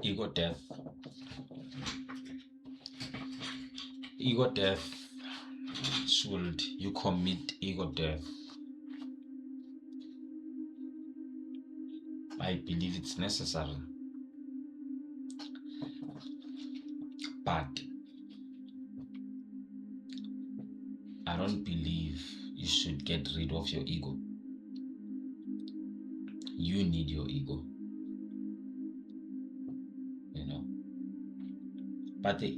Ego death. Ego death. Should you commit ego death? I believe it's necessary. But I don't believe you should get rid of your ego. You need your ego. You know. But the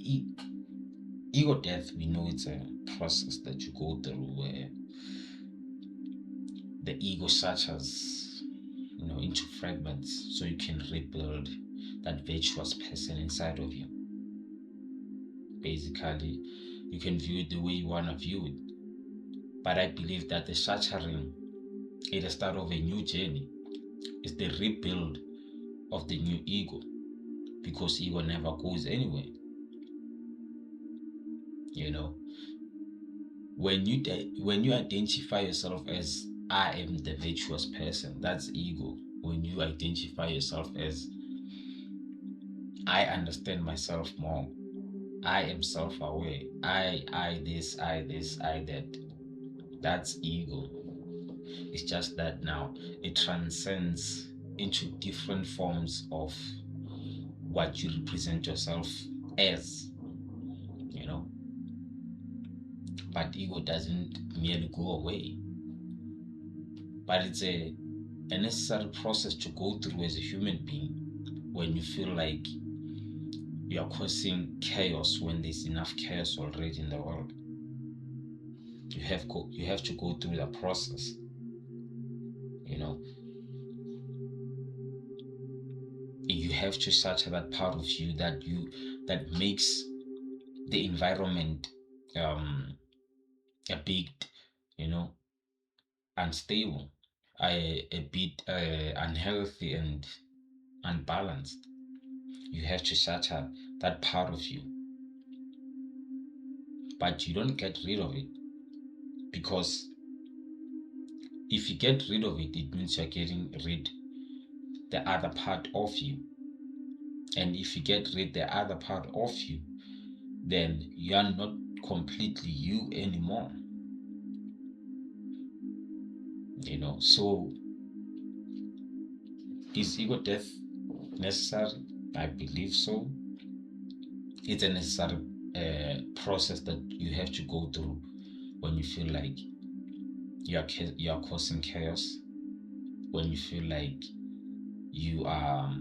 ego death, we know it's a process that you go through where the ego shatters, into fragments so you can rebuild that virtuous person inside of you. Basically, you can view it the way you want to view it. But I believe that the shattering is the start of a new journey. It's the rebuild of the new ego, because ego never goes anywhere. You know, when you identify yourself as I am the virtuous person, that's ego. When you identify yourself as I understand myself more, I am self-aware, I this, I that, that's ego. It's just that now it transcends into different forms of what you represent yourself as, you know. But ego doesn't merely go away, but it's a necessary process to go through as a human being when you feel like you are causing chaos when there's enough chaos already in the world. You have to go through the process, you know. You have to shatter that part of you that makes the environment a bit, you know, unstable, a bit unhealthy and unbalanced. You have to shatter that part of you, but you don't get rid of it, because if you get rid of it, it means you're getting rid the other part of you. And if you get rid the other part of you, then you are not completely you anymore. So is ego death necessary? I believe so. It's a necessary process that you have to go through when you feel like you are causing chaos, when you feel like you are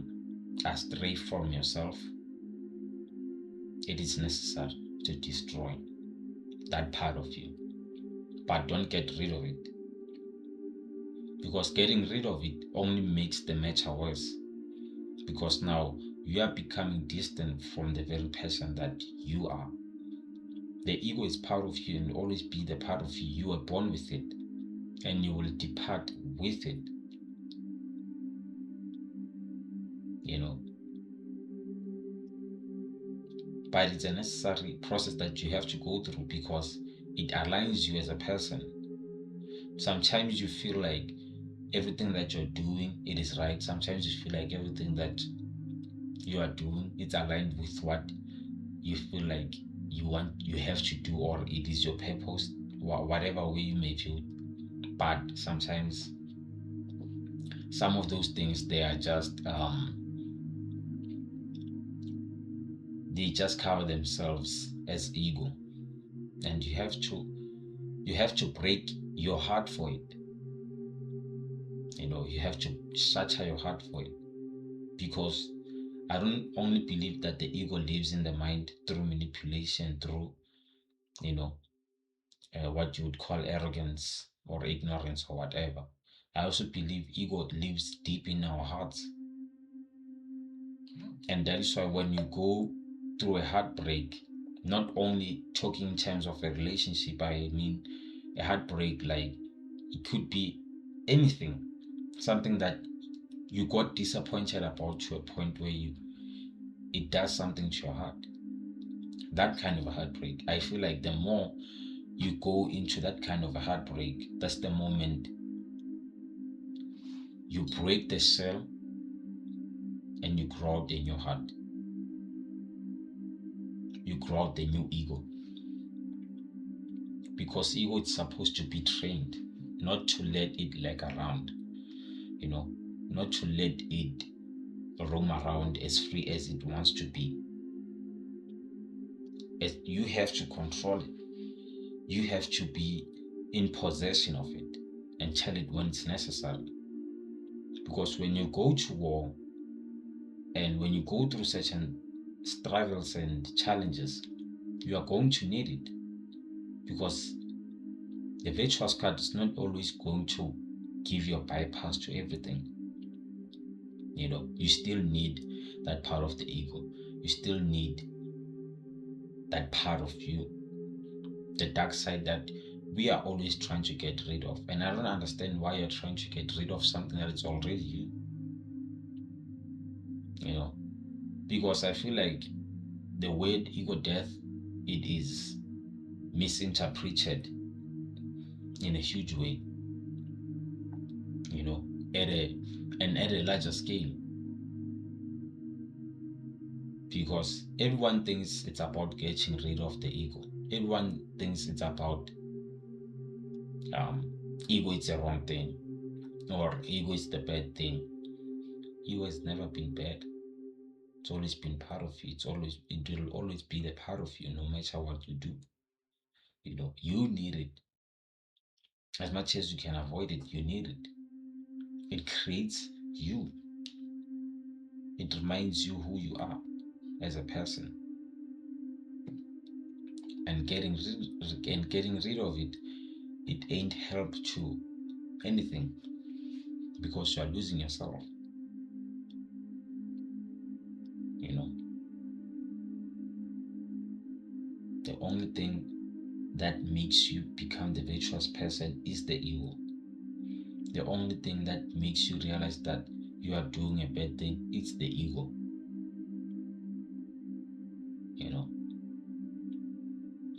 astray from yourself. It is necessary to destroy that part of you, but don't get rid of it, because getting rid of it only makes the matter worse, because now you are becoming distant from the very person that you are. The ego is part of you and will always be the part of you. You were born with it and you will depart with it. you know but it's a necessary process that you have to go through, because it aligns you as a person. Sometimes you feel like everything that you're doing, it is right. Sometimes you feel like everything that you are doing, it's aligned with what you feel like you have to do, or it is your purpose, whatever way you may feel. But sometimes some of those things, they are just they just cover themselves as ego, and you have to break your heart for it. You have to shatter your heart for it, because I don't only believe that the ego lives in the mind through manipulation, through you know what you would call arrogance or ignorance or whatever. I also believe ego lives deep in our hearts, and that is why when you go through a heartbreak, not only talking in terms of a relationship, I mean a heartbreak, like it could be anything, something that you got disappointed about to a point where it does something to your heart. That kind of a heartbreak, I feel like the more you go into that kind of a heartbreak, that's the moment you break the shell and you grow out a new heart. You grow out the new ego. Because ego is supposed to be trained, not to let it lag around, not to let it roam around as free as it wants to be. You have to control it. You have to be in possession of it and tell it when it's necessary. Because when you go to war and when you go through certain struggles and challenges, you are going to need it. Because the virtuous card is not always going to give you a bypass to everything. You still need that part of the ego. You still need that part of you, the dark side that we are always trying to get rid of. And I don't understand why you're trying to get rid of something that is already you. Because I feel like the word ego death, it is misinterpreted in a huge way, at a larger scale. Because everyone thinks it's about getting rid of the ego. Everyone thinks it's about ego is the wrong thing, or ego is the bad thing. Ego has never been bad. It's always been part of you. It will always be the part of you, no matter what you do. You need it. As much as you can avoid it, you need it. It creates you. It reminds you who you are as a person. And getting rid of it, it ain't help to anything, because you are losing yourself. The only thing that makes you become the virtuous person is the ego. The only thing that makes you realize that you are doing a bad thing is the ego.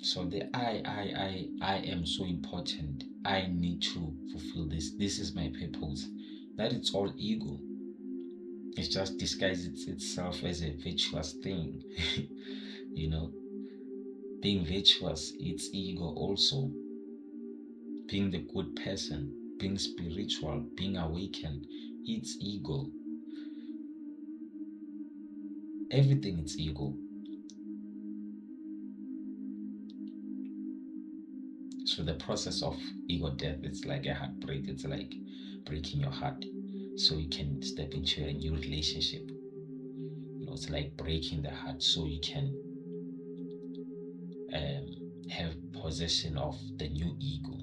So the I am so important. I need to fulfill this. This is my purpose. That it's all ego. It just disguises itself as a virtuous thing. Being virtuous, it's ego also. Being the good person, being spiritual, being awakened, it's ego. Everything is ego. So the process of ego death, it's like a heartbreak. It's like breaking your heart so you can step into a new relationship. It's like breaking the heart so you can have possession of the new ego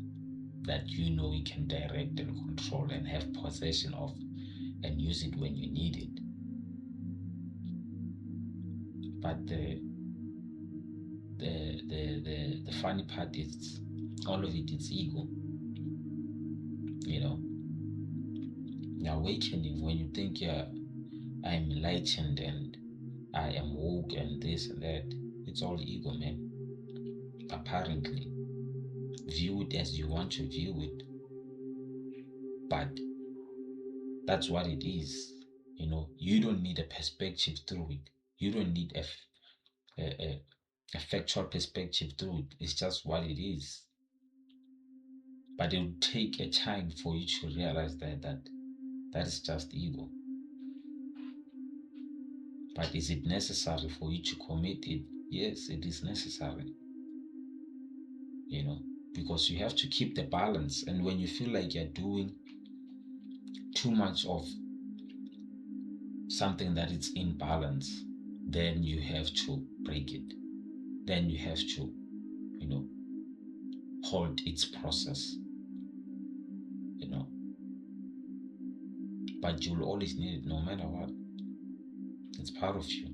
that you can direct and control and have possession of and use it when you need it. But the funny part is all of it's ego. The awakening, when you think I'm enlightened and I am woke and this and that, it's all ego, man. Apparently, view it as you want to view it, but that's what it is. You don't need a perspective through it. You don't need a factual perspective through it. It's just what it is. But it will take a time for you to realize that is just ego. But is it necessary for you to commit it? Yes, it is necessary. Because you have to keep the balance. And when you feel like you're doing too much of something that is in balance, then you have to break it. Then you have to, hold its process. But you'll always need it no matter what. It's part of you.